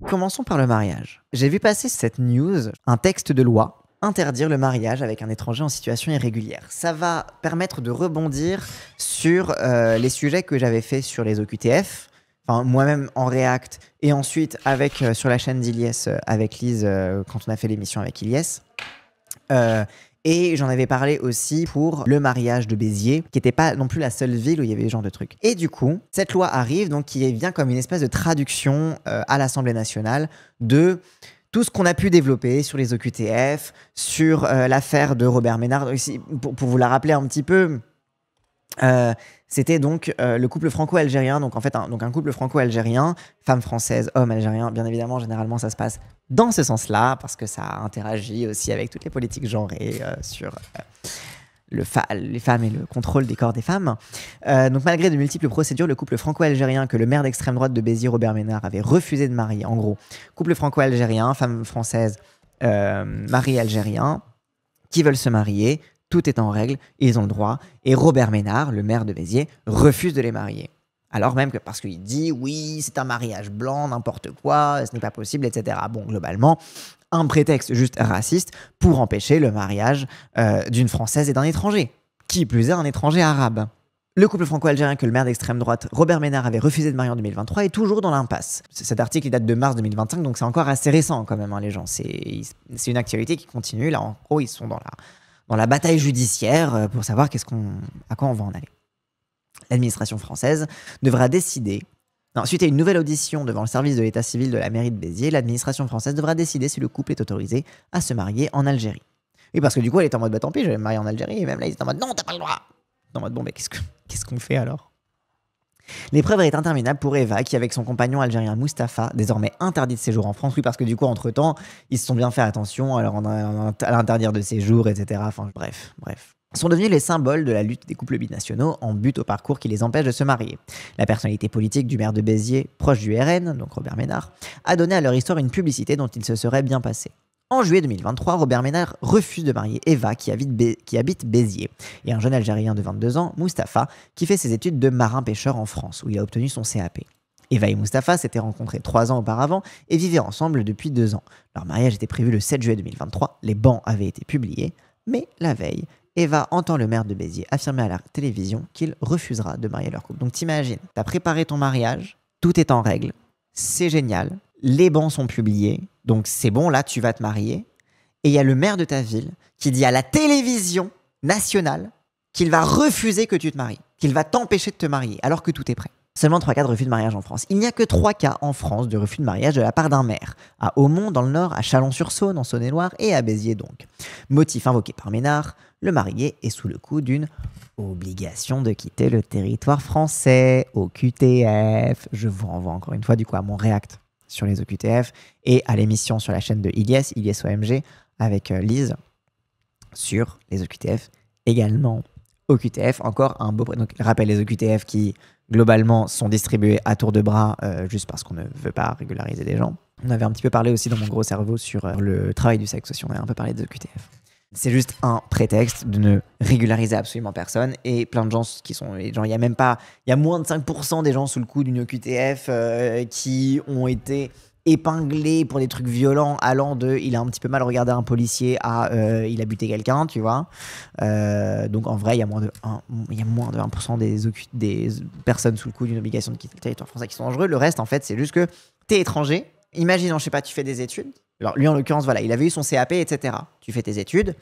Commençons par le mariage. J'ai vu passer cette news, un texte de loi, interdire le mariage avec un étranger en situation irrégulière. Ça va permettre de rebondir sur les sujets que j'avais fait sur les OQTF, enfin moi-même en React, et ensuite avec sur la chaîne d'Iliès avec Lise quand on a fait l'émission avec Iliès. Et j'en avais parlé aussi pour le mariage de Béziers, qui n'était pas non plus la seule ville où il y avait ce genre de trucs. Et du coup, cette loi arrive, donc qui vient comme une espèce de traduction à l'Assemblée nationale de tout ce qu'on a pu développer sur les OQTF, sur l'affaire de Robert Ménard. Pour vous la rappeler un petit peu, c'était donc le couple franco-algérien, donc en fait un couple franco-algérien, femme française, homme algérien. Bien évidemment, généralement ça se passe dans ce sens-là, parce que ça interagit aussi avec toutes les politiques genrées sur les femmes et le contrôle des corps des femmes. Donc malgré de multiples procédures, le couple franco-algérien que le maire d'extrême droite de Béziers, Robert Ménard, avait refusé de marier, en gros, couple franco-algérien, femme française, mari algérien, qui veulent se marier, tout est en règle, ils ont le droit, et Robert Ménard, le maire de Béziers, refuse de les marier. Alors même que parce qu'il dit oui, c'est un mariage blanc, n'importe quoi, ce n'est pas possible, etc. Bon, globalement, un prétexte juste raciste pour empêcher le mariage d'une Française et d'un étranger. Qui plus est, un étranger arabe. Le couple franco-algérien que le maire d'extrême droite, Robert Ménard, avait refusé de marier en 2023 est toujours dans l'impasse. Cet article il date de mars 2025, donc c'est encore assez récent quand même, hein, les gens. C'est une actualité qui continue. Là, en gros, ils sont dans la bataille judiciaire pour savoir à quoi on va en aller. L'administration française devra décider. Suite à une nouvelle audition devant le service de l'état civil de la mairie de Béziers, l'administration française devra décider si le couple est autorisé à se marier en Algérie. Oui, parce que du coup, elle est en mode, bah tant pis, je vais me marier en Algérie, et même là, ils étaient en mode, non, t'as pas le droit. En mode, bon, mais qu'est-ce qu'on fait alors? L'épreuve est interminable pour Eva, qui, avec son compagnon algérien Mustapha, désormais interdit de séjour en France. Oui, parce que du coup, entre-temps, ils se sont bien fait attention à l'interdire de séjour, etc. Enfin, bref. Sont devenus les symboles de la lutte des couples binationaux en but au parcours qui les empêche de se marier. La personnalité politique du maire de Béziers, proche du RN, donc Robert Ménard, a donné à leur histoire une publicité dont il se serait bien passé. En juillet 2023, Robert Ménard refuse de marier Eva, qui habite Béziers, et un jeune Algérien de 22 ans, Mustapha, qui fait ses études de marin-pêcheur en France, où il a obtenu son CAP. Eva et Mustapha s'étaient rencontrés 3 ans auparavant et vivaient ensemble depuis 2 ans. Leur mariage était prévu le 7 juillet 2023, les bans avaient été publiés, mais la veille, Eva entend le maire de Béziers affirmer à la télévision qu'il refusera de marier leur couple. Donc t'imagines, t'as préparé ton mariage, tout est en règle, c'est génial, les bans sont publiés, donc c'est bon, là tu vas te marier, et il y a le maire de ta ville qui dit à la télévision nationale qu'il va refuser que tu te maries, qu'il va t'empêcher de te marier, alors que tout est prêt. Seulement 3 cas de refus de mariage en France. Il n'y a que 3 cas en France de refus de mariage de la part d'un maire. À Aumont dans le Nord, à Chalon-sur-Saône en Saône-et-Loire et à Béziers donc. Motif invoqué par Ménard, le marié est sous le coup d'une obligation de quitter le territoire français, OQTF. Je vous renvoie encore une fois du coup à mon React sur les OQTF et à l'émission sur la chaîne de Iliès OMG avec Lise sur les OQTF également. OQTF, encore un beau... Donc, rappel, les OQTF qui, globalement, sont distribués à tour de bras juste parce qu'on ne veut pas régulariser des gens. On avait un petit peu parlé aussi dans mon gros cerveau sur le travail du sexe aussi. On a un peu parlé des OQTF. C'est juste un prétexte de ne régulariser absolument personne. Et plein de gens qui sont... il y a moins de 5% des gens sous le coup d'une OQTF qui ont été épinglé pour des trucs violents allant de il a un petit peu mal regardé un policier à il a buté quelqu'un, tu vois. Donc en vrai, il y a moins de 1% des personnes sous le coup d'une obligation de quitter le territoire français qui sont dangereux. Le reste, en fait, c'est juste que t'es étranger. Imaginons, je sais pas, tu fais des études. Alors lui, en l'occurrence, voilà, il avait eu son CAP, etc. Tu fais tes études,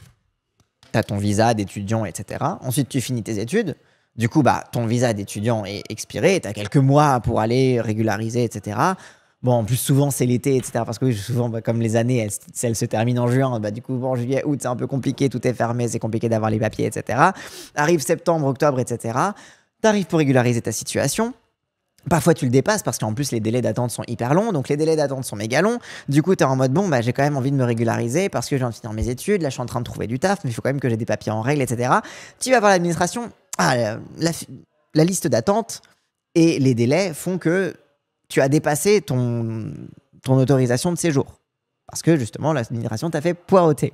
t'as ton visa d'étudiant, etc. Ensuite, tu finis tes études. Du coup, bah, ton visa d'étudiant est expiré. T'as quelques mois pour aller régulariser, etc. Bon, en plus, souvent, c'est l'été, etc. Parce que oui, souvent, bah, comme les années, elles se terminent en juin. Bah, du coup, bon, juillet, août, c'est un peu compliqué. Tout est fermé, c'est compliqué d'avoir les papiers, etc. Arrive septembre, octobre, etc. T'arrives pour régulariser ta situation. Parfois, tu le dépasses parce qu'en plus, les délais d'attente sont hyper longs. Donc, les délais d'attente sont méga longs. Du coup, t'es en mode, bon, bah, j'ai quand même envie de me régulariser parce que je viens de finir mes études. Là, je suis en train de trouver du taf, mais il faut quand même que j'ai des papiers en règle, etc. Tu vas voir l'administration. La liste d'attente et les délais font que tu as dépassé ton autorisation de séjour. Parce que justement, l'administration t'a fait poireauter.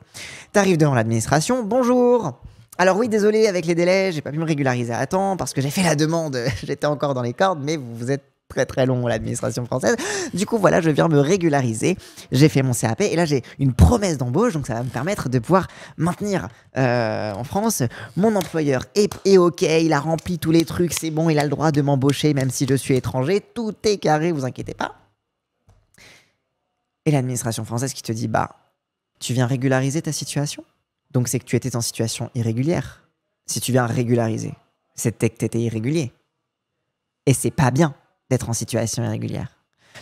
T'arrives devant l'administration, bonjour. Alors oui, désolé, avec les délais, j'ai pas pu me régulariser à temps parce que j'ai fait la demande, j'étais encore dans les cordes, mais vous êtes très très long, l'administration française. Du coup, voilà, je viens me régulariser. J'ai fait mon CAP et là, j'ai une promesse d'embauche. Donc, ça va me permettre de pouvoir maintenir en France. Mon employeur est OK, il a rempli tous les trucs, c'est bon, il a le droit de m'embaucher même si je suis étranger. Tout est carré, vous inquiétez pas. Et l'administration française qui te dit, bah, tu viens régulariser ta situation. Donc, c'est que tu étais en situation irrégulière. Si tu viens régulariser, c'était que tu étais irrégulier. Et c'est pas bien d'être en situation irrégulière.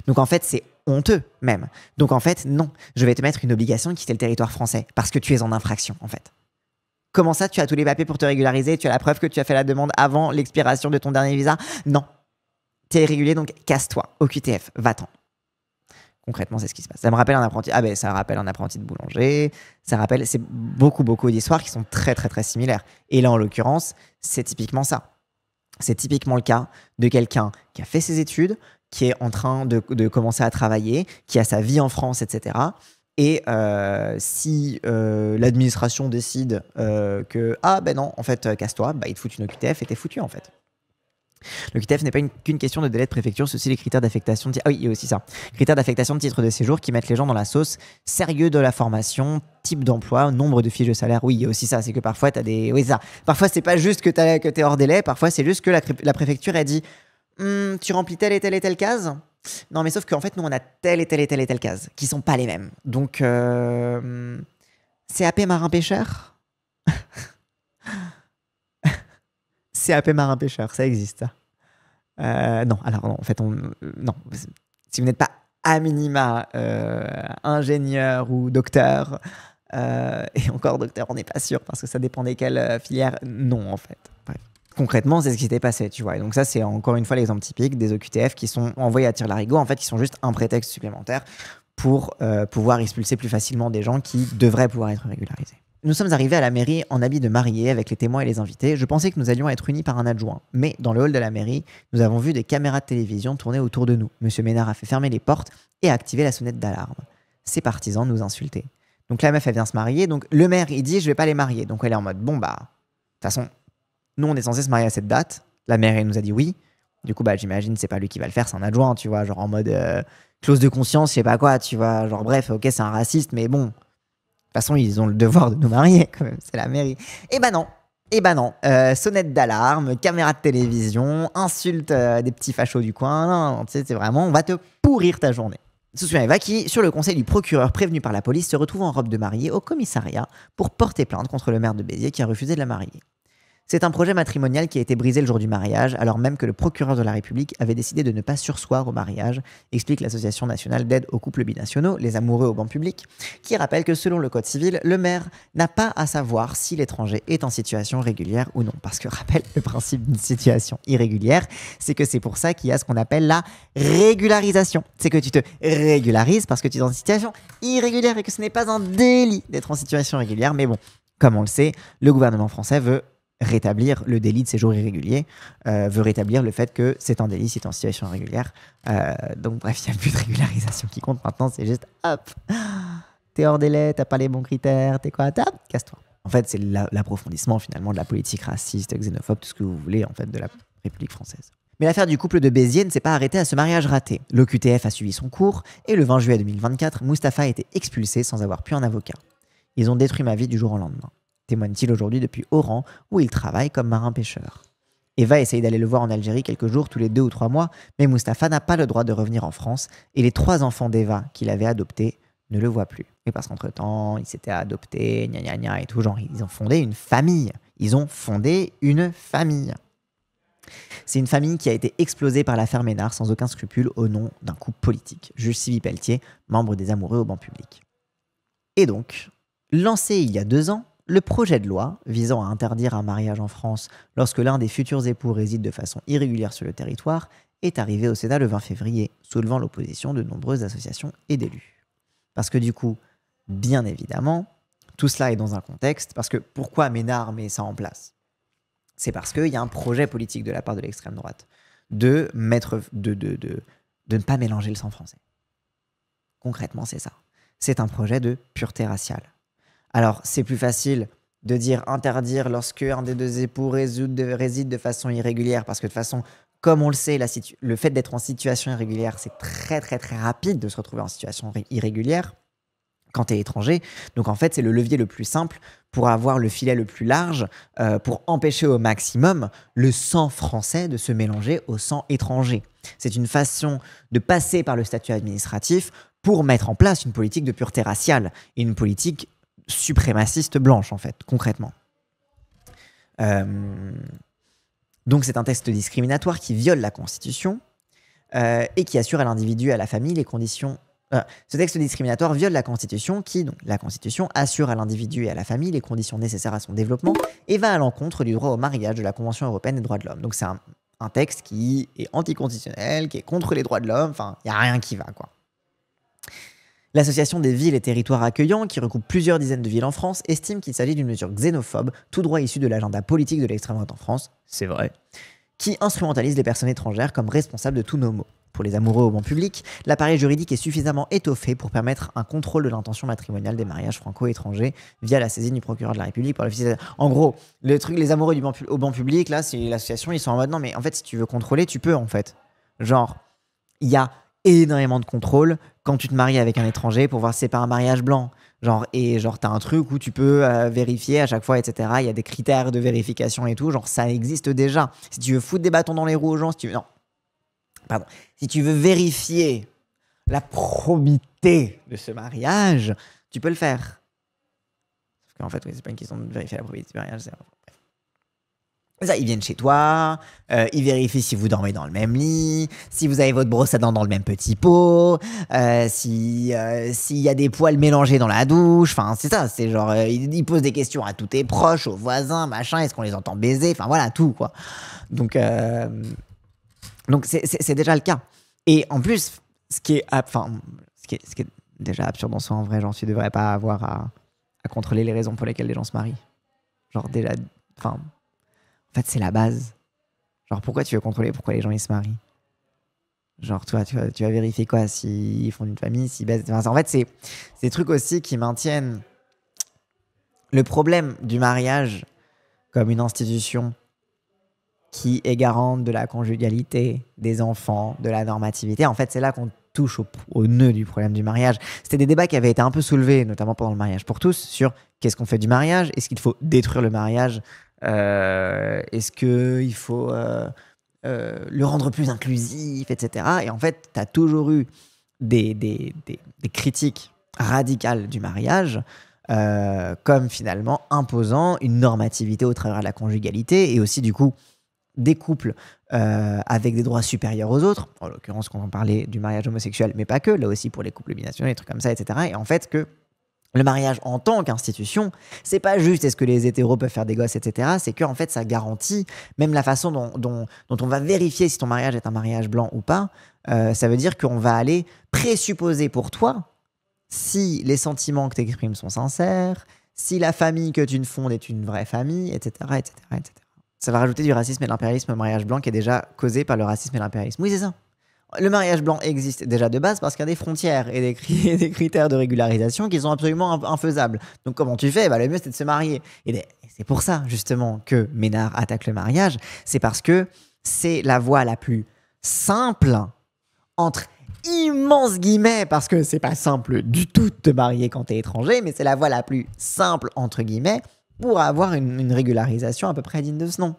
Donc en fait, c'est honteux même. Donc en fait, non, je vais te mettre une obligation de quitter le territoire français parce que tu es en infraction en fait. Comment ça, tu as tous les papiers pour te régulariser, tu as la preuve que tu as fait la demande avant l'expiration de ton dernier visa? Non. Tu es irrégulier, donc casse-toi. OQTF, va-t'en. Concrètement, c'est ce qui se passe. Ça me rappelle un apprenti. Ah ben, ça rappelle un apprenti de boulanger. Ça rappelle, c'est beaucoup d'histoires qui sont très très très similaires. Et là, en l'occurrence, c'est typiquement ça. C'est typiquement le cas de quelqu'un qui a fait ses études, qui est en train de commencer à travailler, qui a sa vie en France, etc. Et si l'administration décide que ah ben non, en fait, casse-toi, bah, ils te foutent une OQTF et t'es foutu en fait. Le QTF n'est pas qu'une question de délai de préfecture, c'est aussi les critères d'affectation. Ah oui, il y a aussi ça. Critères d'affectation de titre de séjour qui mettent les gens dans la sauce. Sérieux de la formation, type d'emploi, nombre de fiches de salaire. Oui, il y a aussi ça. C'est que parfois, tu as des. Oui, ça. Parfois, c'est pas juste que tu es hors délai. Parfois, c'est juste que la préfecture a dit tu remplis telle et telle case. Non, mais sauf qu'en fait, nous, on a telle et telle case qui sont pas les mêmes. Donc, CAP marin-pêcheur CAP marin-pêcheur, ça existe, ça. Non, alors non, en fait, non. Si vous n'êtes pas à minima ingénieur ou docteur, et encore docteur, on n'est pas sûr parce que ça dépend desquelles filières, non, en fait. Bref. Concrètement, c'est ce qui s'était passé, tu vois. Et donc ça, c'est encore une fois l'exemple typique des OQTF qui sont envoyés à tire-larigot, en fait, qui sont juste un prétexte supplémentaire pour pouvoir expulser plus facilement des gens qui devraient pouvoir être régularisés. Nous sommes arrivés à la mairie en habit de mariés avec les témoins et les invités. Je pensais que nous allions être unis par un adjoint. Mais dans le hall de la mairie, nous avons vu des caméras de télévision tourner autour de nous. Monsieur Ménard a fait fermer les portes et activer la sonnette d'alarme. Ses partisans nous insultaient. Donc la meuf, elle vient se marier. Donc le maire, il dit, je vais pas les marier. Donc elle est en mode, bon bah, de toute façon, nous, on est censé se marier à cette date. La mairie nous a dit oui. Du coup, bah, j'imagine, c'est pas lui qui va le faire, c'est un adjoint, tu vois, genre en mode clause de conscience, je sais pas quoi, tu vois. Genre bref, ok, c'est un raciste, mais bon. De toute façon, ils ont le devoir de nous marier, quand même. C'est la mairie. Eh ben non. Sonnette d'alarme, caméra de télévision, insulte des petits fachos du coin. Non, tu sais, c'est vraiment, on va te pourrir ta journée. Souviens Eva qui, sur le conseil du procureur prévenu par la police, se retrouve en robe de mariée au commissariat pour porter plainte contre le maire de Béziers qui a refusé de la marier. C'est un projet matrimonial qui a été brisé le jour du mariage, alors même que le procureur de la République avait décidé de ne pas surseoir au mariage, explique l'Association nationale d'aide aux couples binationaux, les amoureux au banc public, qui rappelle que selon le code civil, le maire n'a pas à savoir si l'étranger est en situation régulière ou non. Parce que rappelle, le principe d'une situation irrégulière, c'est que c'est pour ça qu'il y a ce qu'on appelle la régularisation. C'est que tu te régularises parce que tu es en situation irrégulière et que ce n'est pas un délit d'être en situation régulière. Mais bon, comme on le sait, le gouvernement français veut rétablir le délit de séjour irrégulier, veut rétablir le fait que c'est un délit si tu es en situation irrégulière. Donc bref, il n'y a plus de régularisation qui compte. Maintenant, c'est juste hop, t'es hors délai, t'as pas les bons critères, t'es quoi, hop, casse-toi. En fait, c'est l'approfondissement finalement de la politique raciste, xénophobe, tout ce que vous voulez en fait de la République française. Mais l'affaire du couple de Béziers ne s'est pas arrêtée à ce mariage raté. L'OQTF a suivi son cours et le 20 juillet 2024, Mustapha a été expulsé sans avoir pu un avocat. Ils ont détruit ma vie du jour au lendemain, témoigne-t-il aujourd'hui depuis Oran, où il travaille comme marin-pêcheur. Eva essaye d'aller le voir en Algérie quelques jours, tous les 2 ou 3 mois, mais Mustapha n'a pas le droit de revenir en France et les 3 enfants d'Eva qu'il avait adoptés ne le voient plus. Et parce qu'entre-temps, ils s'étaient adoptés, gna gna gna et tout, genre ils ont fondé une famille. C'est une famille qui a été explosée par l'affaire Ménard sans aucun scrupule au nom d'un coup politique. Juge Sylvie Pelletier, membre des amoureux au banc public. Et donc, lancé il y a 2 ans, le projet de loi visant à interdire un mariage en France lorsque l'un des futurs époux réside de façon irrégulière sur le territoire est arrivé au Sénat le 20 février, soulevant l'opposition de nombreuses associations et d'élus. Parce que du coup, bien évidemment, tout cela est dans un contexte, parce que pourquoi Ménard met ça en place ? C'est parce qu'il y a un projet politique de la part de l'extrême droite de ne pas mélanger le sang français. Concrètement, c'est ça. C'est un projet de pureté raciale. Alors, c'est plus facile de dire interdire lorsque un des 2 époux réside de façon irrégulière, parce que de toute façon, comme on le sait, le fait d'être en situation irrégulière, c'est très très très rapide de se retrouver en situation irrégulière quand tu es étranger. Donc en fait, c'est le levier le plus simple pour avoir le filet le plus large, pour empêcher au maximum le sang français de se mélanger au sang étranger. C'est une façon de passer par le statut administratif pour mettre en place une politique de pureté raciale et une politique suprémaciste blanche, en fait, concrètement. Donc c'est un texte discriminatoire qui viole la Constitution et qui assure à l'individu et à la famille les conditions. Ce texte discriminatoire viole la Constitution donc la Constitution, assure à l'individu et à la famille les conditions nécessaires à son développement et va à l'encontre du droit au mariage de la Convention européenne des droits de l'homme. Donc c'est un texte qui est anticonstitutionnel, qui est contre les droits de l'homme, enfin, il n'y a rien qui va, quoi. L'Association des villes et territoires accueillants, qui regroupe plusieurs dizaines de villes en France, estime qu'il s'agit d'une mesure xénophobe, tout droit issu de l'agenda politique de l'extrême droite en France, c'est vrai, qui instrumentalise les personnes étrangères comme responsables de tous nos maux. Pour les amoureux au banc public, l'appareil juridique est suffisamment étoffé pour permettre un contrôle de l'intention matrimoniale des mariages franco-étrangers via la saisine du procureur de la République par l'office. En gros, les amoureux au banc public, là, c'est l'association, ils sont en mode non, mais en fait, si tu veux contrôler, tu peux en fait. Genre, il y a énormément de contrôle quand tu te maries avec un étranger pour voir si c'est pas un mariage blanc. Genre, t'as un truc où tu peux vérifier à chaque fois, etc. Il y a des critères de vérification et tout. Genre, ça existe déjà. Si tu veux foutre des bâtons dans les roues aux gens, si tu veux vérifier la probité de ce mariage, tu peux le faire. Sauf qu'en fait, oui, c'est pas une question de vérifier la probité du mariage. Ça, ils viennent chez toi, ils vérifient si vous dormez dans le même lit, si vous avez votre brosse à dents dans le même petit pot, s'il y a des poils mélangés dans la douche. Enfin, c'est ça, c'est genre, ils posent des questions à tous tes proches, aux voisins, machin, est-ce qu'on les entend baiser? Enfin, voilà, tout, quoi. Donc c'est déjà le cas. Et en plus, ce qui est déjà absurde en soi, en vrai, genre, tu devrais pas avoir à contrôler les raisons pour lesquelles les gens se marient. Genre, déjà, en fait, c'est la base. Genre, pourquoi tu veux contrôler pourquoi les gens ils se marient? Genre, toi, tu vas vérifier quoi? S'ils font une famille, s'ils baissent. Enfin, en fait, c'est des trucs aussi qui maintiennent le problème du mariage comme une institution qui est garante de la conjugalité, des enfants, de la normativité. En fait, c'est là qu'on touche au nœud du problème du mariage. C'était des débats qui avaient été un peu soulevés, notamment pendant le mariage pour tous, sur qu'est-ce qu'on fait du mariage? Est-ce qu'il faut détruire le mariage? Est-ce qu'il faut le rendre plus inclusif, etc. Et en fait, tu as toujours eu des critiques radicales du mariage, comme finalement imposant une normativité au travers de la conjugalité, et aussi du coup des couples avec des droits supérieurs aux autres, en l'occurrence quand on parlait du mariage homosexuel, mais pas que, là aussi pour les couples binationaux, des trucs comme ça, etc. Et en fait que le mariage en tant qu'institution, c'est pas juste est-ce que les hétéros peuvent faire des gosses, etc. C'est qu'en fait, ça garantit même la façon dont on va vérifier si ton mariage est un mariage blanc ou pas. Ça veut dire qu'on va aller présupposer pour toi si les sentiments que tu exprimes sont sincères, si la famille que tu fondes est une vraie famille, etc., etc., etc. Ça va rajouter du racisme et de l'impérialisme au mariage blanc qui est déjà causé par le racisme et l'impérialisme. Oui, c'est ça. Le mariage blanc existe déjà de base parce qu'il y a des frontières et des critères de régularisation qui sont absolument infaisables. Donc comment tu fais? Le mieux c'est de se marier. Et c'est pour ça justement que Ménard attaque le mariage. C'est parce que c'est la voie la plus simple, entre immenses guillemets, parce que c'est pas simple du tout de te marier quand t'es étranger, mais c'est la voie la plus simple entre guillemets pour avoir une régularisation à peu près digne de ce nom.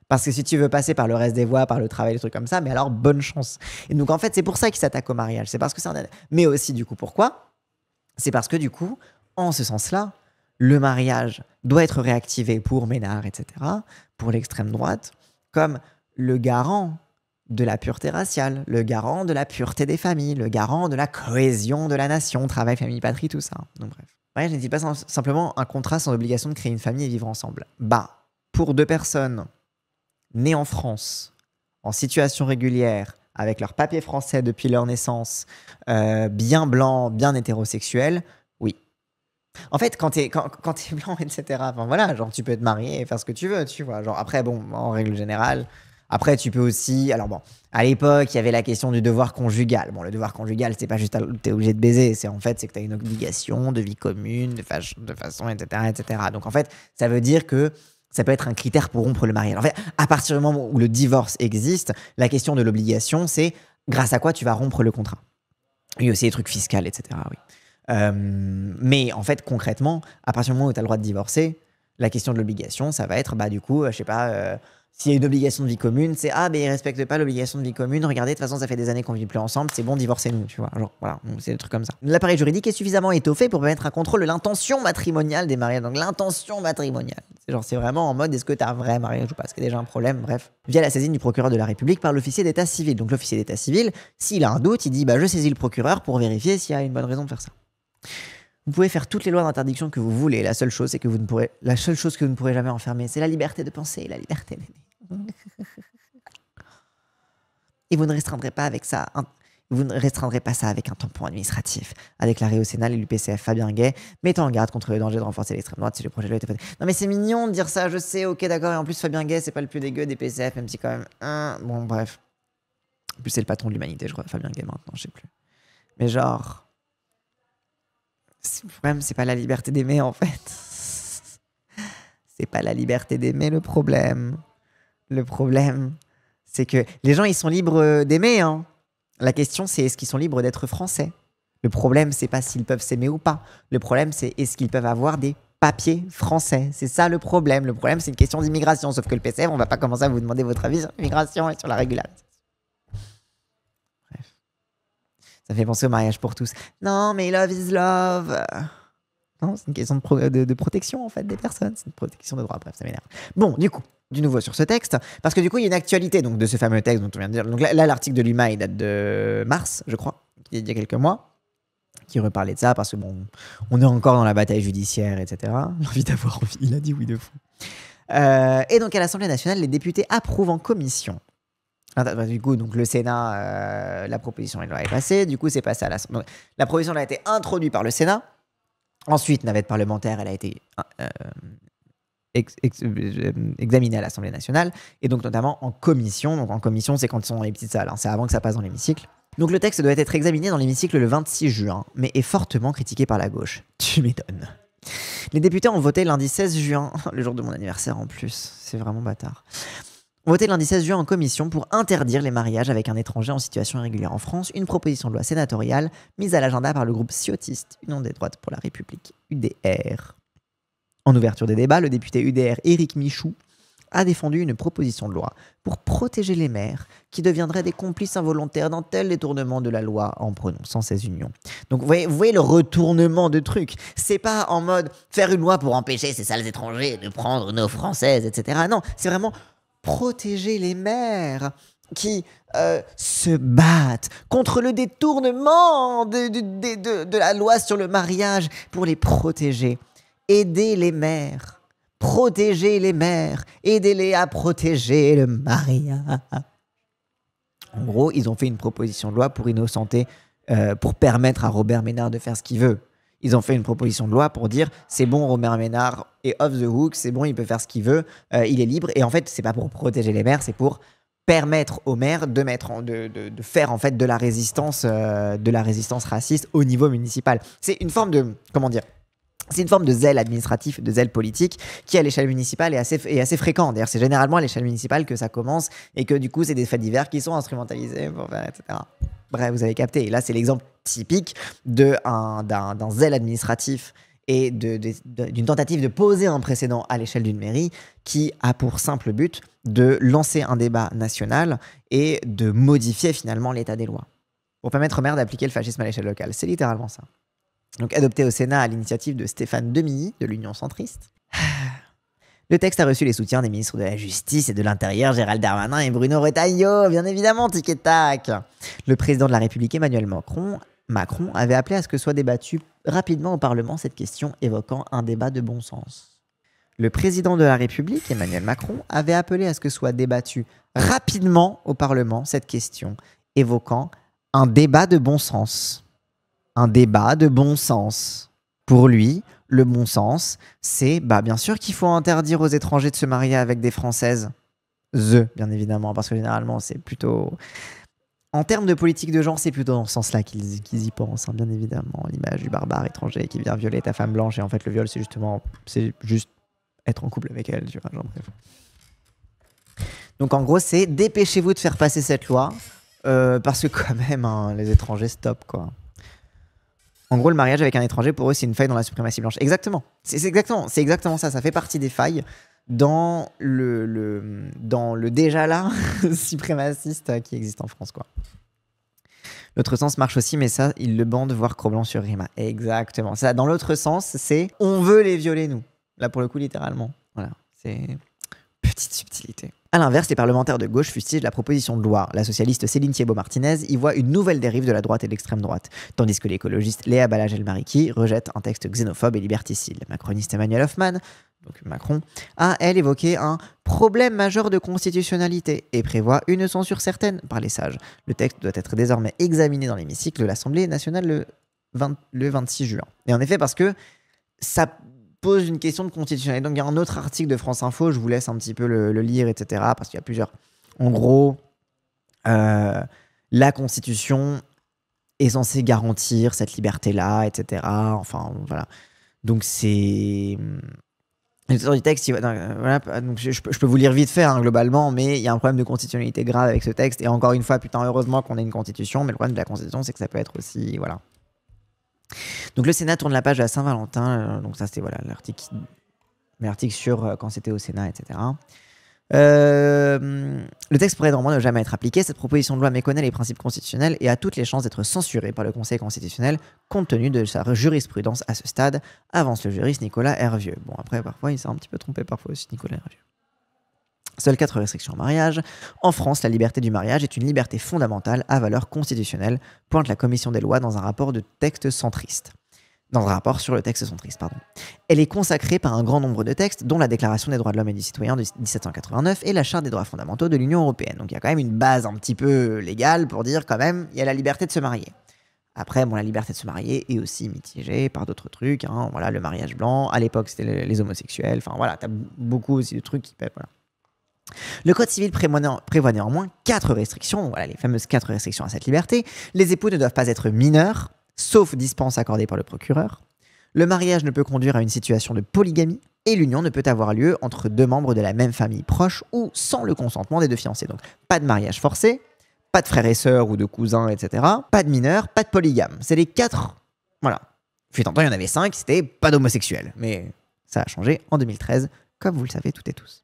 Parce que si tu veux passer par le reste des voies, par le travail, des trucs comme ça, mais alors bonne chance. Et donc en fait, c'est pour ça qu'il s'attaque au mariage. C'est parce que c'est un... Mais aussi du coup, pourquoi? C'est parce que du coup, en ce sens-là, le mariage doit être réactivé pour Ménard, etc., pour l'extrême droite, comme le garant de la pureté raciale, le garant de la pureté des familles, le garant de la cohésion de la nation, travail, famille, patrie, tout ça. Donc bref. Ouais, je ne dis pas simplement un contrat sans obligation de créer une famille et vivre ensemble. Pour deux personnes nées en France, en situation régulière, avec leur papier français depuis leur naissance, bien blanc, bien hétérosexuel, oui. En fait, quand t'es blanc, etc., enfin voilà, genre tu peux te marier et faire ce que tu veux, tu vois. Genre après, bon, en règle générale, après tu peux aussi... Alors bon, à l'époque, il y avait la question du devoir conjugal. Bon, le devoir conjugal, c'est pas juste t'es obligé de baiser, c'est que t'as une obligation de vie commune, de façon, etc., etc. Donc en fait, ça veut dire que Ça peut être un critère pour rompre le mariage. En fait, à partir du moment où le divorce existe, la question de l'obligation, c'est grâce à quoi tu vas rompre le contrat. Il y a aussi des trucs fiscaux, etc. Oui. Mais en fait, concrètement, à partir du moment où tu as le droit de divorcer, la question de l'obligation, ça va être, du coup, je sais pas, s'il y a une obligation de vie commune, c'est mais ils respectent pas l'obligation de vie commune. Regardez, de toute façon, ça fait des années qu'on vit plus ensemble, c'est bon, divorcez-nous, tu vois. Genre, voilà, c'est des trucs comme ça. L'appareil juridique est suffisamment étoffé pour permettre un contrôle de l'intention matrimoniale des mariés. Donc, l'intention matrimoniale. C'est vraiment en mode, est-ce que tu as un vrai mariage ou pas? Est-ce qu'il y a déjà un problème? Bref. Via la saisine du procureur de la République par l'officier d'état civil. Donc, l'officier d'état civil, s'il a un doute, il dit, je saisis le procureur pour vérifier s'il y a une bonne raison de faire ça. Vous pouvez faire toutes les lois d'interdiction que vous voulez. La seule chose que vous ne pourrez jamais enfermer, c'est la liberté de penser, la liberté d'aimer. Et vous ne restreindrez pas ça avec un tampon administratif, a déclaré au Sénat l'élu PCF Fabien Gay, mettant en garde contre le danger de renforcer l'extrême droite si le projet de loi était voté. Non mais c'est mignon de dire ça, je sais, ok d'accord, et en plus Fabien Gay c'est pas le plus dégueu des PCF, même si quand même, bon bref. En plus c'est le patron de l'humanité, je crois, Fabien Gay maintenant, je sais plus. Mais genre... Le problème, c'est pas la liberté d'aimer, en fait. C'est pas la liberté d'aimer, le problème. Le problème, c'est que les gens, ils sont libres d'aimer, hein. La question, c'est est-ce qu'ils sont libres d'être français? Le problème, c'est pas s'ils peuvent s'aimer ou pas. Le problème, c'est est-ce qu'ils peuvent avoir des papiers français? C'est ça le problème. Le problème, c'est une question d'immigration. Sauf que le PCF, on va pas commencer à vous demander votre avis sur l'immigration et sur la régularisation. Ça fait penser au mariage pour tous. Non, mais love is love. Non, c'est une question de protection, en fait, des personnes. C'est une protection de droit. Bref, ça m'énerve. Bon, du coup, du nouveau sur ce texte. Parce que du coup, il y a une actualité donc, de ce fameux texte dont on vient de dire. Donc là l'article de l'UMA, il date de mars, je crois, il y a quelques mois, qui reparlait de ça. Parce que bon, on est encore dans la bataille judiciaire, etc. L'envie d'avoir envie. Il a dit oui de fou. Et donc, à l'Assemblée nationale, les députés approuvent en commission. Du coup, donc le Sénat, la proposition de loi est passée. Du coup, c'est passé à l'Assemblée. La proposition de loi a été introduite par le Sénat. Ensuite, navette parlementaire, elle a été examinée à l'Assemblée nationale. Et donc, notamment en commission. Donc, en commission, c'est quand ils sont dans les petites salles. Hein. C'est avant que ça passe dans l'hémicycle. Donc, le texte doit être examiné dans l'hémicycle le 26 juin, mais est fortement critiqué par la gauche. Tu m'étonnes. Les députés ont voté lundi 16 juin, le jour de mon anniversaire en plus. C'est vraiment bâtard. Voté lundi 16 juin en commission pour interdire les mariages avec un étranger en situation irrégulière en France, une proposition de loi sénatoriale mise à l'agenda par le groupe Ciotiste, Union des droites pour la République, UDR. En ouverture des débats, le député UDR Éric Michou a défendu une proposition de loi pour protéger les maires qui deviendraient des complices involontaires d'un tel détournement de la loi en prononçant ces unions. Donc vous voyez le retournement de trucs. C'est pas en mode faire une loi pour empêcher ces sales étrangers de prendre nos françaises, etc. Non, c'est vraiment... protéger les maires qui se battent contre le détournement de la loi sur le mariage pour les protéger. Aider les maires. Protéger les maires. Aidez-les à protéger le mariage. En gros, ils ont fait une proposition de loi pour innocenter, pour permettre à Robert Ménard de faire ce qu'il veut. Ils ont fait une proposition de loi pour dire c'est bon, Robert Ménard est off the hook, c'est bon, il peut faire ce qu'il veut, il est libre. Et en fait, c'est pas pour protéger les maires, c'est pour permettre aux maires de faire en fait de la résistance raciste au niveau municipal. C'est une forme de c'est une forme de zèle administratif, de zèle politique qui, à l'échelle municipale, est assez fréquent. D'ailleurs, c'est généralement à l'échelle municipale que ça commence et que du coup, c'est des faits divers qui sont instrumentalisés pour faire, etc. Bref, vous avez capté. Et là, c'est l'exemple typique d'un zèle administratif et d'une tentative de poser un précédent à l'échelle d'une mairie qui a pour simple but de lancer un débat national et de modifier finalement l'état des lois pour permettre aux maires d'appliquer le fascisme à l'échelle locale. C'est littéralement ça. Donc adopté au Sénat à l'initiative de Stéphane Demilly de l'Union centriste. Le texte a reçu les soutiens des ministres de la Justice et de l'Intérieur, Gérald Darmanin et Bruno Retailleau, bien évidemment, tic et tac. Le président de la République, Emmanuel Macron, avait appelé à ce que soit débattue rapidement au Parlement cette question, évoquant un débat de bon sens. Le président de la République, Emmanuel Macron, avait appelé à ce que soit débattue rapidement au Parlement cette question, évoquant un débat de bon sens. Un débat de bon sens. Pour lui, le bon sens, c'est bien sûr qu'il faut interdire aux étrangers de se marier avec des Françaises. Bien évidemment, parce que généralement, c'est plutôt... En termes de politique de genre, c'est plutôt dans ce sens-là qu'ils y pensent, hein, bien évidemment. L'image du barbare étranger qui vient violer ta femme blanche, et en fait, le viol, c'est juste être en couple avec elle, tu vois, genre bref. Donc en gros, c'est dépêchez-vous de faire passer cette loi, parce que quand même, hein, les étrangers, stop, quoi. En gros, le mariage avec un étranger, pour eux, c'est une faille dans la suprématie blanche. Exactement. C'est exactement ça. Ça fait partie des failles dans le déjà là suprémaciste qui existe en France, quoi. L'autre sens marche aussi, mais ça, ils le bandent, voire Cro-Blanc sur Rima. Exactement. Ça, dans l'autre sens, c'est on veut les violer, nous. Là, pour le coup, littéralement. Voilà. C'est petite subtilité. A l'inverse, les parlementaires de gauche fustigent la proposition de loi. La socialiste Céline Thiébaut-Martinez y voit une nouvelle dérive de la droite et de l'extrême droite, tandis que l'écologiste Léa Balage-El-Mariki rejette un texte xénophobe et liberticide. Le macroniste Emmanuel Hoffmann, donc Macron, a, elle, évoqué un problème majeur de constitutionnalité et prévoit une censure certaine par les sages. Le texte doit être désormais examiné dans l'hémicycle de l'Assemblée nationale le 26 juin. Et en effet, parce que ça pose une question de constitutionnalité. Donc il y a un autre article de France Info, je vous laisse un petit peu le lire, etc. Parce qu'il y a plusieurs... En gros, la Constitution est censée garantir cette liberté-là, etc. Enfin, voilà. Donc c'est... L'auteur du texte, voilà, donc je peux vous lire vite fait, hein, globalement, mais il y a un problème de constitutionnalité grave avec ce texte. Et encore une fois, putain, heureusement qu'on a une constitution, mais le problème de la constitution, c'est que ça peut être aussi... Voilà. Donc le Sénat tourne la page à Saint-Valentin, donc ça c'était voilà, l'article sur quand c'était au Sénat, etc. Le texte pourrait normalement ne jamais être appliqué. Cette proposition de loi méconnaît les principes constitutionnels et a toutes les chances d'être censurée par le Conseil constitutionnel compte tenu de sa jurisprudence à ce stade, avance le juriste Nicolas Hervieux. Bon après parfois il s'est un petit peu trompé parfois aussi Nicolas Hervieux. Seules 4 restrictions au mariage. En France, la liberté du mariage est une liberté fondamentale à valeur constitutionnelle, pointe la commission des lois dans un rapport de texte centriste. Dans un rapport sur le texte centriste, pardon. Elle est consacrée par un grand nombre de textes, dont la Déclaration des droits de l'homme et du citoyen de 1789 et la Charte des droits fondamentaux de l'Union européenne. Donc il y a quand même une base un petit peu légale pour dire quand même, il y a la liberté de se marier. Après, bon, la liberté de se marier est aussi mitigée par d'autres trucs. Hein. Voilà, le mariage blanc, à l'époque c'était les homosexuels. Enfin voilà, t'as beaucoup aussi de trucs qui peuvent... Voilà. Le Code civil prévoit néanmoins 4 restrictions, voilà les fameuses 4 restrictions à cette liberté. Les époux ne doivent pas être mineurs, sauf dispense accordée par le procureur. Le mariage ne peut conduire à une situation de polygamie et l'union ne peut avoir lieu entre 2 membres de la même famille proche ou sans le consentement des 2 fiancés. Donc pas de mariage forcé, pas de frères et sœurs ou de cousins, etc. Pas de mineurs, pas de polygame. C'est les 4, voilà. Fut un temps, il y en avait 5, c'était pas d'homosexuels. Mais ça a changé en 2013, comme vous le savez toutes et tous.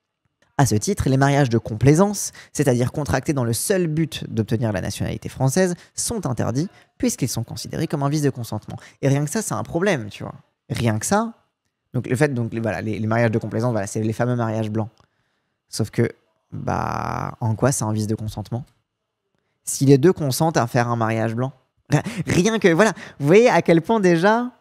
À ce titre, les mariages de complaisance, c'est-à-dire contractés dans le seul but d'obtenir la nationalité française, sont interdits puisqu'ils sont considérés comme un vice de consentement. Et rien que ça, c'est un problème, tu vois. Rien que ça. Donc le fait, donc voilà, les mariages de complaisance, voilà, c'est les fameux mariages blancs. Sauf que, bah, en quoi c'est un vice de consentement? Si les 2 consentent à faire un mariage blanc, rien que, voilà, vous voyez à quel point déjà.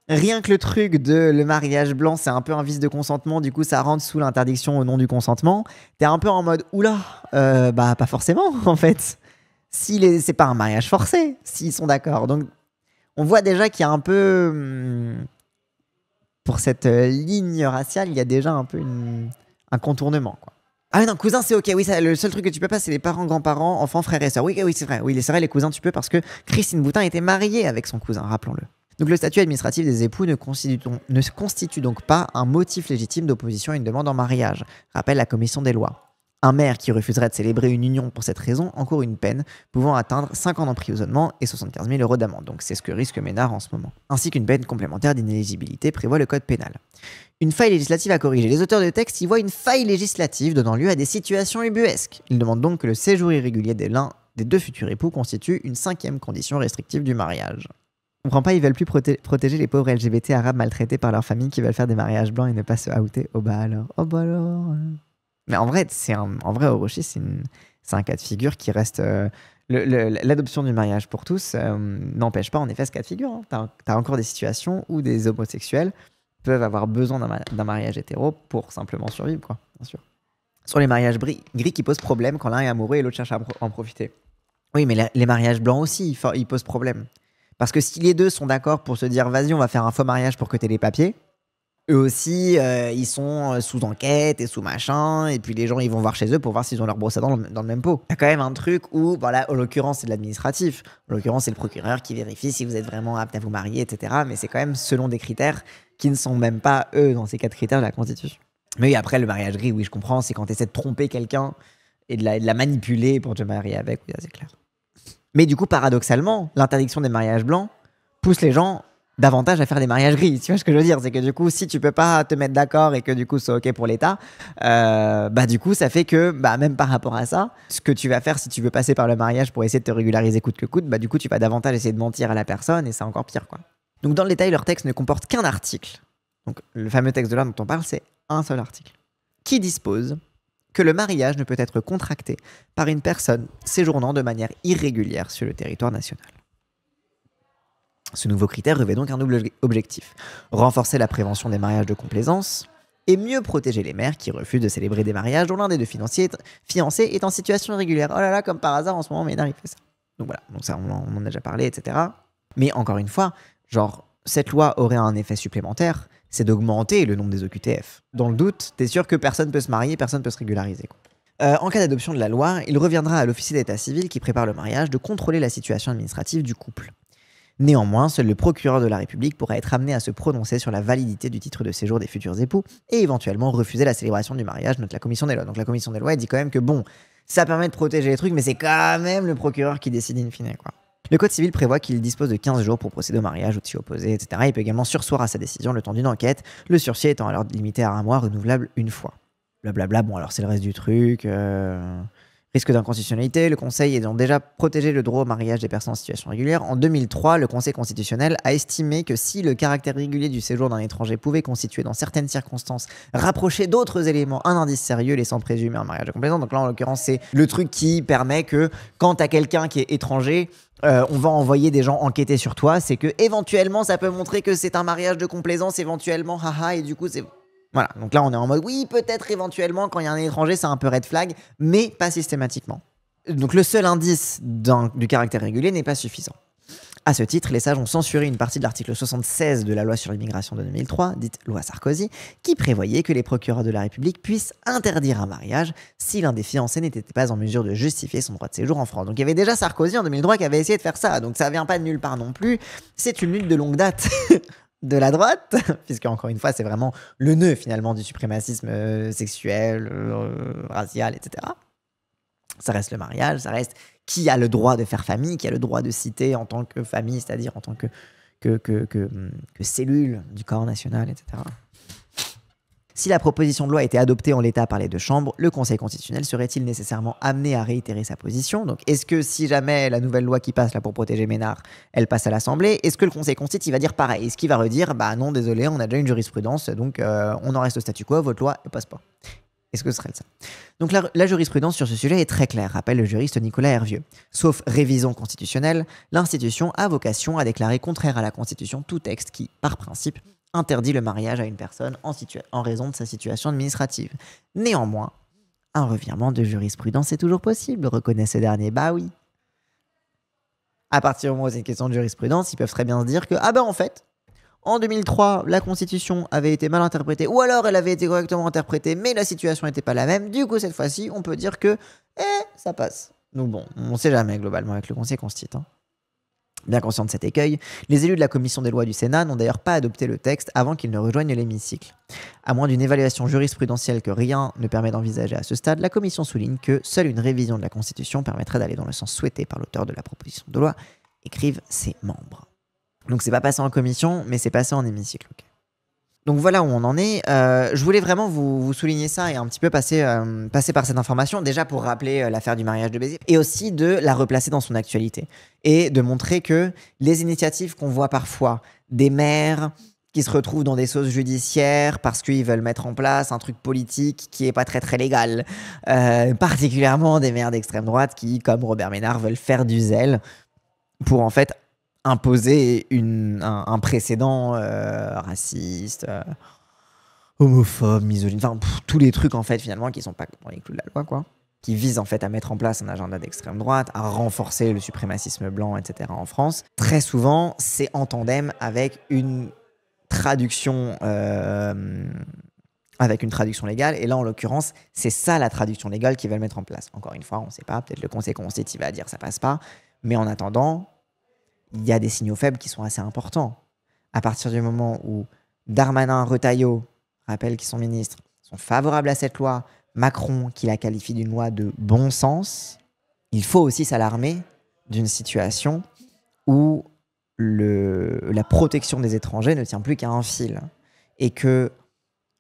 Rien que le truc de le mariage blanc, c'est un peu un vice de consentement, du coup ça rentre sous l'interdiction au nom du consentement. T'es un peu en mode, oula, bah pas forcément en fait. C'est pas un mariage forcé, s'ils sont d'accord. Donc on voit déjà qu'il y a un peu, pour cette ligne raciale, il y a déjà un peu un contournement, quoi. Ah non, cousin c'est ok, oui, ça, le seul truc que tu peux pas c'est les parents, grands-parents, enfants, frères et sœurs. Oui, c'est vrai, oui, c'est vrai, les cousins tu peux parce que Christine Boutin était mariée avec son cousin, rappelons-le. Donc le statut administratif des époux ne constitue donc pas un motif légitime d'opposition à une demande en mariage, rappelle la commission des lois. Un maire qui refuserait de célébrer une union pour cette raison encourt une peine pouvant atteindre 5 ans d'emprisonnement et 75 000 € d'amende. Donc c'est ce que risque Ménard en ce moment. Ainsi qu'une peine complémentaire d'inéligibilité prévoit le code pénal. Une faille législative à corriger. Les auteurs de texte y voient une faille législative donnant lieu à des situations ubuesques. Ils demandent donc que le séjour irrégulier de l'un des 2 futurs époux constitue une 5e condition restrictive du mariage. Je comprends pas, ils veulent plus protéger les pauvres LGBT arabes maltraités par leur famille qui veulent faire des mariages blancs et ne pas se outer. Oh bah alors, oh bah alors. Mais en vrai, au Rocher, c'est un cas de figure qui reste... l'adoption du mariage pour tous n'empêche pas en effet ce cas de figure. Hein. T'as encore des situations où des homosexuels peuvent avoir besoin d'un mariage hétéro pour simplement survivre, quoi, bien sûr. Sur les mariages gris qui posent problème quand l'un est amoureux et l'autre cherche à en profiter. Oui, mais les mariages blancs aussi, ils posent problème. Parce que si les 2 sont d'accord pour se dire vas-y on va faire un faux mariage pour que t'aies les papiers, eux aussi ils sont sous enquête et sous machin, et puis les gens ils vont voir chez eux pour voir s'ils ont leur brosse à dents dans le même pot. Il y a quand même un truc où, voilà, en l'occurrence c'est de l'administratif, en l'occurrence c'est le procureur qui vérifie si vous êtes vraiment apte à vous marier, etc. Mais c'est quand même selon des critères qui ne sont même pas eux dans ces 4 critères de la Constitution. Mais oui, après, le mariage gris, oui, je comprends, c'est quand tu essaies de tromper quelqu'un et de la manipuler pour te marier avec, oui, c'est clair. Mais du coup, paradoxalement, l'interdiction des mariages blancs pousse les gens davantage à faire des mariages gris. Tu vois ce que je veux dire? C'est que du coup, si tu peux pas te mettre d'accord et que du coup, c'est OK pour l'État, bah du coup, ça fait que, bah même par rapport à ça, ce que tu vas faire si tu veux passer par le mariage pour essayer de te régulariser coûte que coûte, bah du coup, tu vas davantage essayer de mentir à la personne et c'est encore pire, quoi. Donc dans le détail, leur texte ne comporte qu'un article. Donc le fameux texte de loi dont on parle, c'est un seul article qui dispose que le mariage ne peut être contracté par une personne séjournant de manière irrégulière sur le territoire national. Ce nouveau critère revêt donc un double objectif: renforcer la prévention des mariages de complaisance et mieux protéger les mères qui refusent de célébrer des mariages dont l'un des deux fiancés est en situation irrégulière. Oh là là, comme par hasard, en ce moment, Ménard, il fait ça. Donc voilà, donc ça, on en a déjà parlé, etc. Mais encore une fois, genre, cette loi aurait un effet supplémentaire, c'est d'augmenter le nombre des OQTF. Dans le doute, t'es sûr que personne peut se marier, personne peut se régulariser, quoi. En cas d'adoption de la loi, il reviendra à l'officier d'état civil qui prépare le mariage de contrôler la situation administrative du couple. Néanmoins, seul le procureur de la République pourra être amené à se prononcer sur la validité du titre de séjour des futurs époux et éventuellement refuser la célébration du mariage, note la commission des lois. Donc la commission des lois, elle dit quand même que bon, ça permet de protéger les trucs, mais c'est quand même le procureur qui décide in fine, quoi. Le code civil prévoit qu'il dispose de 15 jours pour procéder au mariage ou de s'y opposer, etc. Il peut également surseoir à sa décision le temps d'une enquête, le sursis étant alors limité à 1 mois, renouvelable une fois. Blablabla, bon alors c'est le reste du truc. Risque d'inconstitutionnalité, le Conseil ayant déjà protégé le droit au mariage des personnes en situation régulière, en 2003, le Conseil constitutionnel a estimé que si le caractère régulier du séjour d'un étranger pouvait constituer dans certaines circonstances rapproché d'autres éléments un indice sérieux laissant présumer un mariage de complaisance, donc là en l'occurrence c'est le truc qui permet que quand t'as quelqu'un qui est étranger, on va envoyer des gens enquêter sur toi, c'est que éventuellement ça peut montrer que c'est un mariage de complaisance, éventuellement, haha, et du coup c'est... Voilà, donc là on est en mode oui, peut-être éventuellement quand il y a un étranger c'est un peu red flag, mais pas systématiquement. Donc le seul indice du caractère régulier n'est pas suffisant. À ce titre, les sages ont censuré une partie de l'article 76 de la loi sur l'immigration de 2003, dite loi Sarkozy, qui prévoyait que les procureurs de la République puissent interdire un mariage si l'un des fiancés n'était pas en mesure de justifier son droit de séjour en France. Donc il y avait déjà Sarkozy en 2003 qui avait essayé de faire ça, donc ça vient pas de nulle part non plus, c'est une lutte de longue date. De la droite, puisque encore une fois c'est vraiment le nœud finalement du suprémacisme sexuel, racial, etc. Ça reste le mariage, ça reste qui a le droit de faire famille, qui a le droit de citer en tant que famille, c'est-à-dire en tant que cellule du corps national, etc. Si la proposition de loi était adoptée en l'état par les deux chambres, le Conseil constitutionnel serait-il nécessairement amené à réitérer sa position? Donc, est-ce que si jamais la nouvelle loi qui passe là pour protéger Ménard, elle passe à l'Assemblée, est-ce que le Conseil constitutionnel va dire pareil? Est-ce qu'il va redire, bah non, désolé, on a déjà une jurisprudence, donc on en reste au statu quo, votre loi ne passe pas? Est-ce que ce serait ça? Donc la jurisprudence sur ce sujet est très claire, rappelle le juriste Nicolas Hervieux. Sauf révision constitutionnelle, l'institution a vocation à déclarer contraire à la Constitution tout texte qui, par principe, interdit le mariage à une personne en raison de sa situation administrative. Néanmoins, un revirement de jurisprudence est toujours possible, reconnaît ce dernier. Bah oui. À partir du moment où c'est une question de jurisprudence, ils peuvent très bien se dire que, ah ben en fait, en 2003, la Constitution avait été mal interprétée, ou alors elle avait été correctement interprétée, mais la situation n'était pas la même. Du coup, cette fois-ci, on peut dire que, ça passe. Donc bon, on sait jamais globalement avec le Conseil constitutionnel. Bien conscient de cet écueil, les élus de la commission des lois du Sénat n'ont d'ailleurs pas adopté le texte avant qu'il ne rejoigne l'hémicycle. À moins d'une évaluation jurisprudentielle que rien ne permet d'envisager à ce stade, la commission souligne que seule une révision de la Constitution permettrait d'aller dans le sens souhaité par l'auteur de la proposition de loi, écrivent ses membres. Donc c'est pas passé en commission, mais c'est passé en hémicycle. Okay. Donc voilà où on en est. Je voulais vraiment vous souligner ça et un petit peu passer par cette information, déjà pour rappeler l'affaire du mariage de Béziers, et aussi de la replacer dans son actualité, et de montrer que les initiatives qu'on voit parfois, des maires qui se retrouvent dans des sauces judiciaires parce qu'ils veulent mettre en place un truc politique qui est pas très très légal, particulièrement des maires d'extrême droite qui, comme Robert Ménard, veulent faire du zèle pour en fait imposer un précédent raciste, homophobe, misogyne, enfin tous les trucs en fait finalement qui sont pas dans les clous de la loi, quoi, qui visent en fait à mettre en place un agenda d'extrême droite, à renforcer le suprémacisme blanc, etc. en France. Très souvent, c'est en tandem avec une traduction légale, et là en l'occurrence c'est ça la traduction légale qu'ils veulent mettre en place. Encore une fois, on ne sait pas, peut-être le Conseil constitutionnel va dire ça passe pas, mais en attendant il y a des signaux faibles qui sont assez importants. À partir du moment où Darmanin, Retailleau, rappelle qu'ils sont ministres, sont favorables à cette loi, Macron qui la qualifie d'une loi de bon sens, il faut aussi s'alarmer d'une situation où la protection des étrangers ne tient plus qu'à un fil et que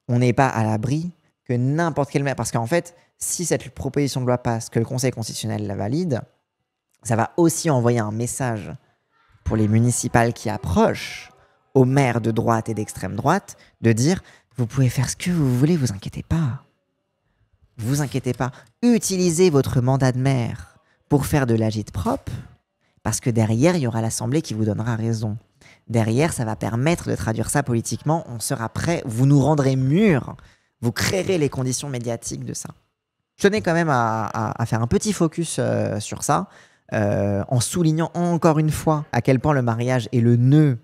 on n'est pas à l'abri que n'importe quel maire, parce qu'en fait, si cette proposition de loi passe, que le Conseil constitutionnel la valide, ça va aussi envoyer un message pour les municipales qui approchent aux maires de droite et d'extrême droite de dire vous pouvez faire ce que vous voulez, vous inquiétez pas. Vous inquiétez pas. Utilisez votre mandat de maire pour faire de l'agit-prop, parce que derrière, il y aura l'Assemblée qui vous donnera raison. Derrière, ça va permettre de traduire ça politiquement. On sera prêt, vous nous rendrez mûrs, vous créerez les conditions médiatiques de ça. Je tenais quand même à faire un petit focus sur ça, en soulignant encore une fois à quel point le mariage est le nœud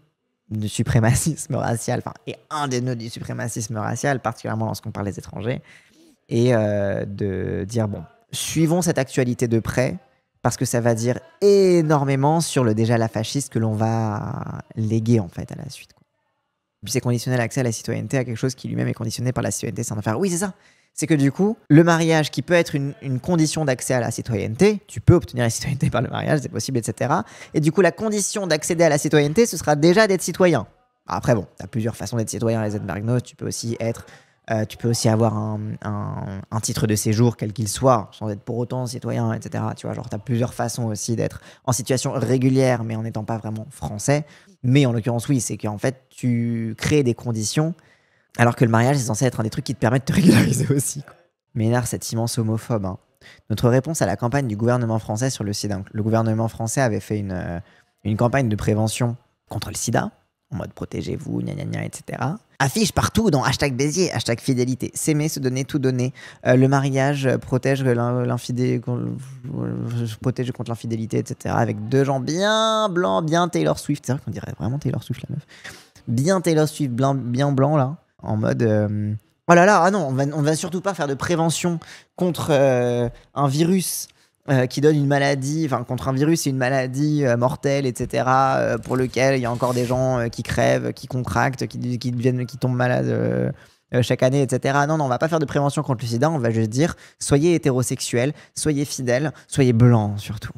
du suprémacisme racial, enfin, est un des nœuds du suprémacisme racial, particulièrement lorsqu'on parle des étrangers, et de dire, bon, suivons cette actualité de près, parce que ça va dire énormément sur le déjà la fasciste que l'on va léguer en fait à la suite. Puis c'est conditionner l'accès à la citoyenneté à quelque chose qui lui-même est conditionné par la citoyenneté, c'est en affaire. Oui, c'est ça. C'est que du coup, le mariage qui peut être une condition d'accès à la citoyenneté, tu peux obtenir la citoyenneté par le mariage, c'est possible, etc. Et du coup, la condition d'accéder à la citoyenneté, ce sera déjà d'être citoyen. Après, bon, tu as plusieurs façons d'être citoyen, les Edbergnos, tu peux aussi avoir un titre de séjour, quel qu'il soit, sans être pour autant citoyen, etc. Tu vois, genre, tu as plusieurs façons aussi d'être en situation régulière, mais en n'étant pas vraiment français. Mais en l'occurrence, oui, c'est qu'en fait, tu crées des conditions, alors que le mariage est censé être un des trucs qui te permettent de te régulariser aussi. Ménard, cet immense homophobe. Hein. Notre réponse à la campagne du gouvernement français sur le sida. Le gouvernement français avait fait une campagne de prévention contre le sida, en mode protégez-vous, gna gna gna, etc. Affiche partout dans hashtag Béziers, hashtag fidélité. S'aimer, se donner, tout donner. Le mariage protège protège contre l'infidélité, etc. Avec deux gens bien blancs, bien Taylor Swift. C'est vrai qu'on dirait vraiment Taylor Swift, la meuf. Bien Taylor Swift, bien blanc, là. En mode... Oh là là, ah non, on va surtout pas faire de prévention contre un virus qui donne une maladie, enfin contre un virus et une maladie mortelle, etc., pour lequel il y a encore des gens qui crèvent, qui contractent, qui tombent malades chaque année, etc. Non, on va pas faire de prévention contre le sida, on va juste dire soyez hétérosexuels, soyez fidèles, soyez blancs surtout.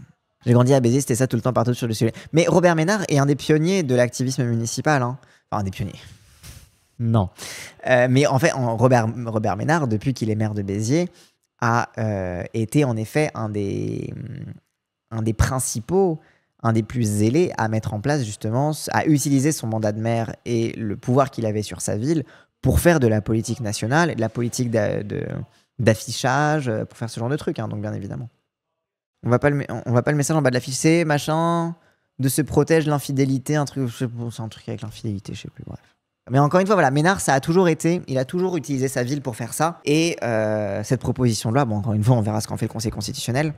J'ai grandi à Béziers, c'était ça tout le temps partout sur le sujet. Mais Robert Ménard est un des pionniers de l'activisme municipal, hein. Enfin, un des pionniers. Non. Mais en fait, Robert Ménard, depuis qu'il est maire de Béziers, a été en effet un des principaux, un des plus zélés à mettre en place justement, à utiliser son mandat de maire et le pouvoir qu'il avait sur sa ville pour faire de la politique nationale et de la politique d'affichage, pour faire ce genre de trucs, hein, donc bien évidemment. On voit pas le message en bas de l'affiche, c'est machin, de se protéger l'infidélité, un truc, c'est un truc avec l'infidélité, je sais plus, bref. Mais encore une fois, voilà, Ménard, il a toujours utilisé sa ville pour faire ça. Et cette proposition de loi, bon, encore une fois, on verra ce qu'en fait le Conseil constitutionnel.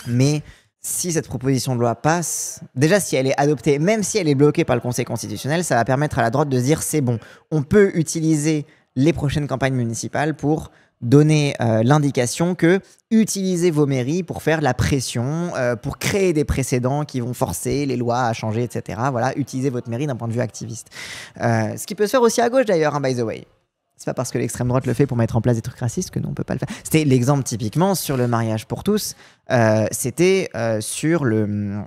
Mais si cette proposition de loi passe, déjà si elle est adoptée, même si elle est bloquée par le Conseil constitutionnel, ça va permettre à la droite de se dire c'est bon, on peut utiliser les prochaines campagnes municipales pour donner l'indication que utilisez vos mairies pour faire de la pression, pour créer des précédents qui vont forcer les lois à changer, etc. Voilà, utilisez votre mairie d'un point de vue activiste. Ce qui peut se faire aussi à gauche d'ailleurs, hein, by the way. C'est pas parce que l'extrême droite le fait pour mettre en place des trucs racistes que nous on peut pas le faire. C'était l'exemple typiquement sur le mariage pour tous. C'était le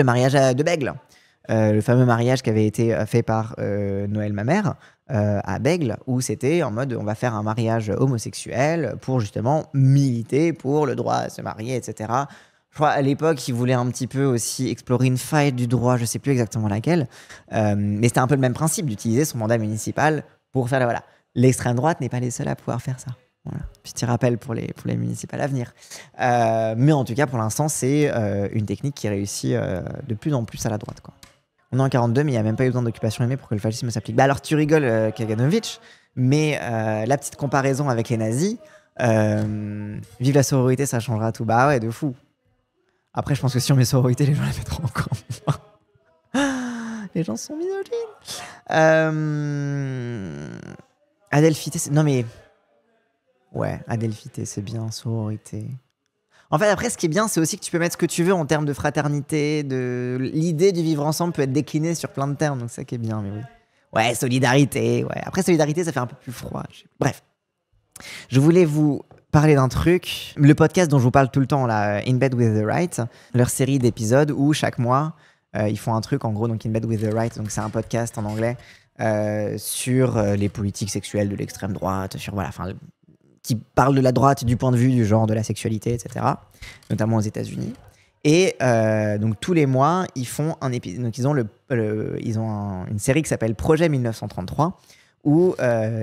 mariage de Bègle. Le fameux mariage qui avait été fait par Noël Mamère à Bègle, où c'était en mode on va faire un mariage homosexuel pour justement militer pour le droit à se marier, etc. Je crois à l'époque, ils voulaient un petit peu aussi explorer une faille du droit, je sais plus exactement laquelle, mais c'était un peu le même principe d'utiliser son mandat municipal pour faire voilà. L'extrême droite n'est pas les seuls à pouvoir faire ça. Voilà. Petit rappel pour les municipales à venir. Mais en tout cas, pour l'instant, c'est une technique qui réussit de plus en plus à la droite, quoi. On est en 42, mais il n'y a même pas eu besoin d'occupation aimée pour que le fascisme s'applique. Bah alors tu rigoles, Kaganovitch, mais la petite comparaison avec les nazis, vive la sororité, ça changera tout. Bah ouais, de fou. Après, je pense que si on met sororité, les gens la mettront encore moins. Les gens sont misogynes. Adelphité, non mais... Ouais, Adelphité, c'est bien, sororité... En fait, après, ce qui est bien, c'est aussi que tu peux mettre ce que tu veux en termes de fraternité, l'idée du vivre ensemble peut être déclinée sur plein de termes, donc c'est ça qui est bien, mais oui. Ouais, solidarité, ouais. Après, solidarité, ça fait un peu plus froid. Bref. Je voulais vous parler d'un truc, le podcast dont je vous parle tout le temps, là, In Bed with the Right, leur série d'épisodes où chaque mois, ils font un truc, en gros, donc In Bed with the Right, donc c'est un podcast en anglais sur les politiques sexuelles de l'extrême droite, sur, voilà, enfin, qui parle de la droite du point de vue du genre, de la sexualité, etc., notamment aux États-Unis. Et donc tous les mois, ils font un épisode. Donc ils ont, une série qui s'appelle Projet 1933, où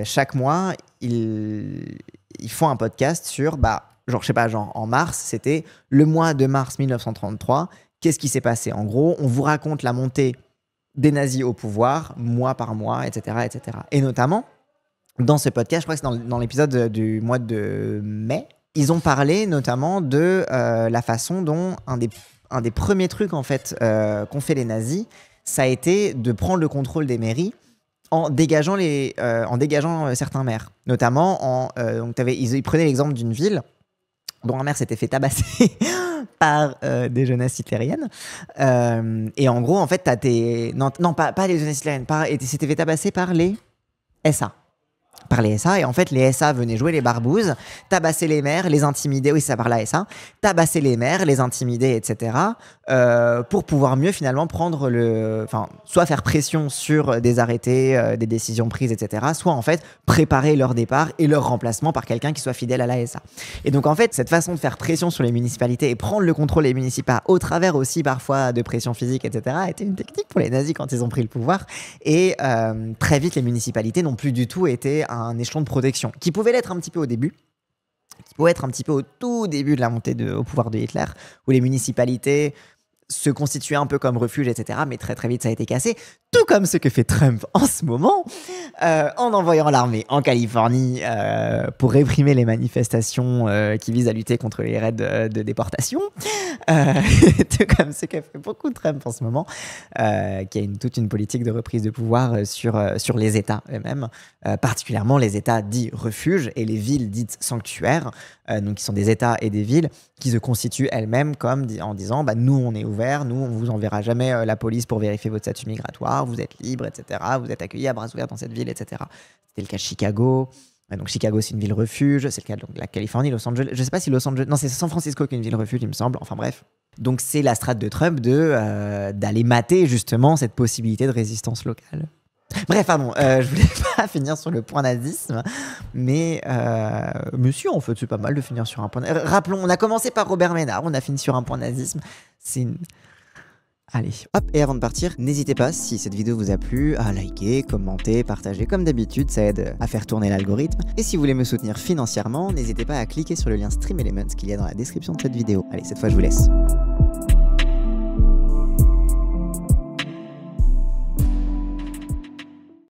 chaque mois, ils font un podcast sur, genre, je sais pas, genre en mars, c'était le mois de mars 1933. Qu'est-ce qui s'est passé? En gros, on vous raconte la montée des nazis au pouvoir, mois par mois, etc., etc. Et notamment, dans ce podcast, je crois que c'est dans l'épisode du mois de mai, ils ont parlé notamment de la façon dont un des premiers trucs en fait qu'ont fait les nazis, ça a été de prendre le contrôle des mairies en dégageant certains maires. Notamment, donc ils prenaient l'exemple d'une ville dont un maire s'était fait tabasser par des jeunesses hitlériennes. Et en gros, en fait, t'as tes... Non, pas les jeunesses hitlériennes. S'était fait tabasser par les SA. Par les SA, et en fait les SA venaient jouer les barbouzes, tabasser les maires, les intimider, oui c'est ça par la SA, tabasser les maires, les intimider, etc. Pour pouvoir mieux finalement prendre soit faire pression sur des arrêtés, des décisions prises, etc. Soit en fait préparer leur départ et leur remplacement par quelqu'un qui soit fidèle à la SA. Et donc en fait cette façon de faire pression sur les municipalités et prendre le contrôle des municipats au travers aussi parfois de pression physique, etc. était une technique pour les nazis quand ils ont pris le pouvoir. Et très vite les municipalités n'ont plus du tout été un échelon de protection, qui pouvait l'être un petit peu au début, qui pouvait être un petit peu au tout début de la montée au pouvoir de Hitler, où les municipalités se constituaient un peu comme refuge, etc. Mais très très vite ça a été cassé, tout comme ce que fait Trump en ce moment, en envoyant l'armée en Californie pour réprimer les manifestations qui visent à lutter contre les raids de déportation, tout comme ce que fait beaucoup Trump en ce moment, qui a toute une politique de reprise de pouvoir sur les États eux-mêmes, particulièrement les États dits refuges et les villes dites sanctuaires, donc qui sont des États et des villes qui se constituent elles-mêmes comme en disant nous on est ouverts, nous on vous enverra jamais la police pour vérifier votre statut migratoire, vous êtes libre, etc. Vous êtes accueillis à bras ouverts dans cette ville, etc. C'était le cas de Chicago. Donc Chicago, c'est une ville refuge. C'est le cas de la Californie, Los Angeles. Je sais pas si Los Angeles... Non, c'est San Francisco qui est une ville refuge, il me semble. Enfin bref. Donc c'est la strate de Trump d'aller mater justement cette possibilité de résistance locale. Bref, pardon, je voulais pas finir sur le point nazisme, mais si, en fait, c'est pas mal de finir sur un point. Rappelons, on a commencé par Robert Ménard, on a fini sur un point nazisme. C'est une... Allez, hop, et avant de partir, n'hésitez pas, si cette vidéo vous a plu, à liker, commenter, partager, comme d'habitude, ça aide à faire tourner l'algorithme. Et si vous voulez me soutenir financièrement, n'hésitez pas à cliquer sur le lien Stream Elements qu'il y a dans la description de cette vidéo. Allez, cette fois je vous laisse.